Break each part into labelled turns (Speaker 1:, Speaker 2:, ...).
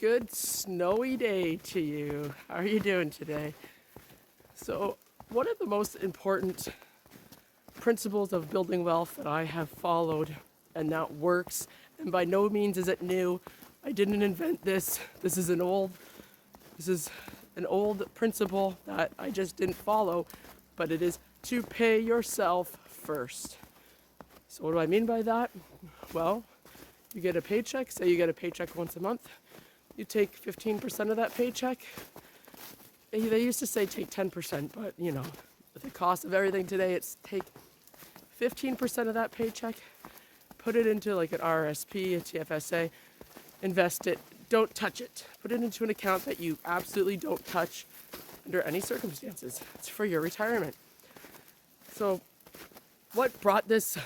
Speaker 1: good snowy day to you. How are you doing today? So, one of the most important principles of building wealth that I have followed and that works, and by no means is it new. I didn't invent this. This is an old principle that I just didn't follow, but it is to pay yourself first. So what do I mean by that? Well, you get a paycheck, say you get a paycheck once a month. You take 15% of that paycheck. They used to say take 10%, but with the cost of everything today, it's take 15% of that paycheck, put it into like an RRSP, a TFSA, invest it, don't touch it. Put it into an account that you absolutely don't touch under any circumstances. It's for your retirement. So what brought this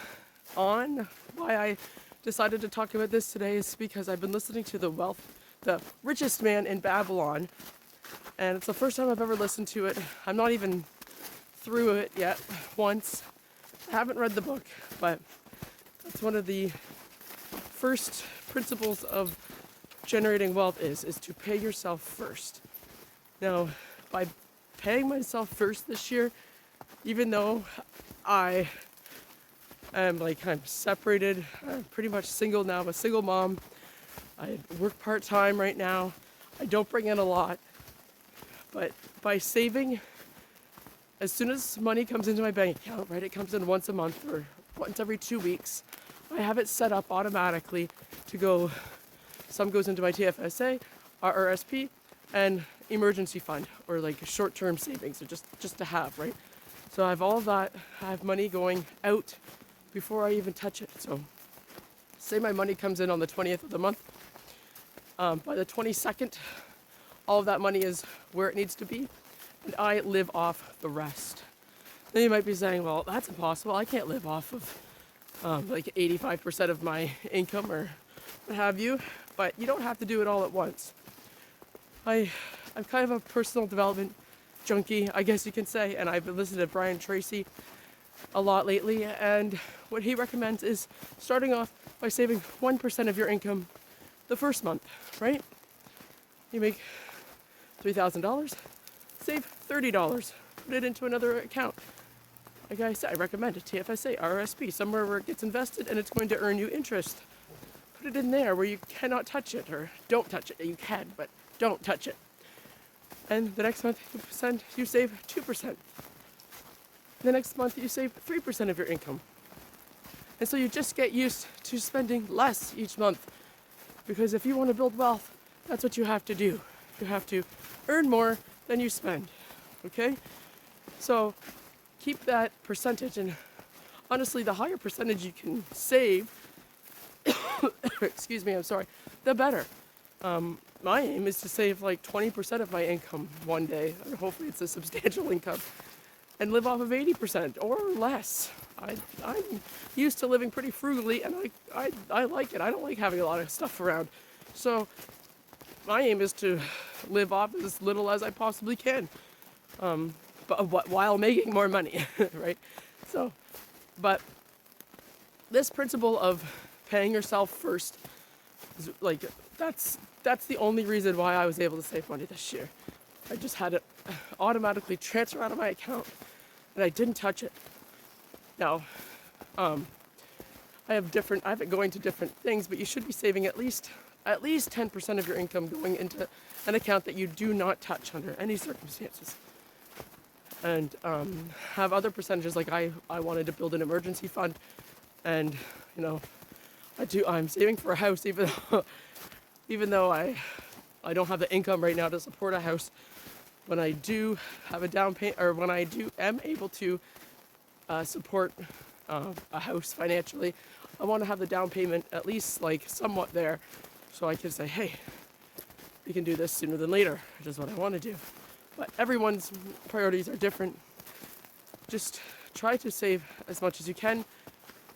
Speaker 1: on, why I decided to talk about this today, is because I've been listening to The Richest Man in Babylon, and it's the first time I've ever listened to it. I'm not even through it yet once. I haven't read the book, but that's one of the first principles of generating wealth is to pay yourself first. Now, by paying myself first this year, even though I'm separated, I'm pretty much single now. I'm a single mom. I work part-time right now. I don't bring in a lot, but by saving, as soon as money comes into my bank account, right, it comes in once a month or once every 2 weeks, I have it set up automatically to go. Some goes into my TFSA, RRSP, and emergency fund, or like short-term savings, or just to have, right? So I have all of that. I have money going out before I even touch it. So say my money comes in on the 20th of the month. By the 22nd, all of that money is where it needs to be, and I live off the rest. Then you might be saying, well, that's impossible. I can't live off of like 85% of my income or what have you, but you don't have to do it all at once. I'm kind of a personal development junkie, I guess you can say, and I've been listening to Brian Tracy a lot lately, and what he recommends is starting off by saving 1% of your income the first month, right? You make $3,000, save $30, put it into another account. Like I said, I recommend a TFSA, RRSP, somewhere where it gets invested and it's going to earn you interest. Put it in there where you cannot touch it, or don't touch it. You can, but don't touch it. And the next month you save 2%. The next month you save 3% of your income. And so you just get used to spending less each month. Because if you want to build wealth, that's what you have to do. You have to earn more than you spend. Okay? So keep that percentage, and honestly, the higher percentage you can save, excuse me, I'm sorry, the better. My aim is to save like 20% of my income one day, and hopefully it's a substantial income, and live off of 80% or less. I'm used to living pretty frugally, and I like it. I don't like having a lot of stuff around. So my aim is to live off as little as I possibly can, but while making more money, right? So, but this principle of paying yourself first is like, that's the only reason why I was able to save money this year. I just had it automatically transfer out of my account, and I didn't touch it. Now, I have it going to different things, but you should be saving at least 10% of your income going into an account that you do not touch under any circumstances. And have other percentages, like I wanted to build an emergency fund, and I'm saving for a house, even though I don't have the income right now to support a house. When I do have a down payment, or when I am able to support a house financially, I want to have the down payment at least like somewhat there, so I can say, hey, we can do this sooner than later, which is what I want to do. But everyone's priorities are different. Just try to save as much as you can,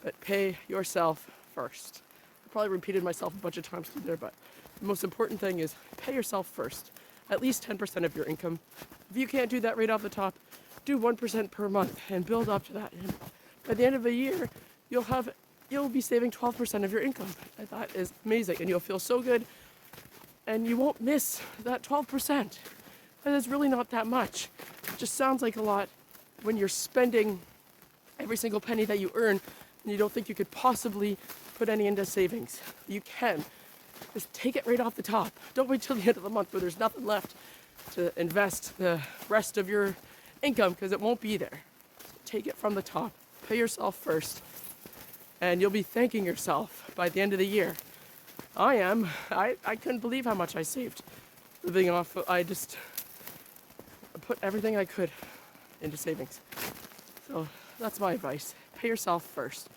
Speaker 1: but pay yourself first. I probably repeated myself a bunch of times through there, but the most important thing is pay yourself first. At least 10% of your income. If you can't do that right off the top, do 1% per month and build up to that. And by the end of the year, you'll be saving 12% of your income. And that is amazing, and you'll feel so good and you won't miss that 12%. And it's really not that much. It just sounds like a lot when you're spending every single penny that you earn and you don't think you could possibly put any into savings. You can. Just take it right off the top. Don't wait till the end of the month where there's nothing left to invest the rest of your income, because it won't be there. So take it from the top. Pay yourself first. And you'll be thanking yourself by the end of the year. I am. I couldn't believe how much I saved living off. I put everything I could into savings. So that's my advice. Pay yourself first,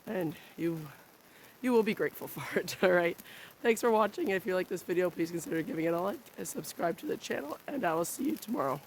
Speaker 1: and you will be grateful for it. All right. Thanks for watching. If you like this video, please consider giving it a like and subscribe to the channel, and I will see you tomorrow.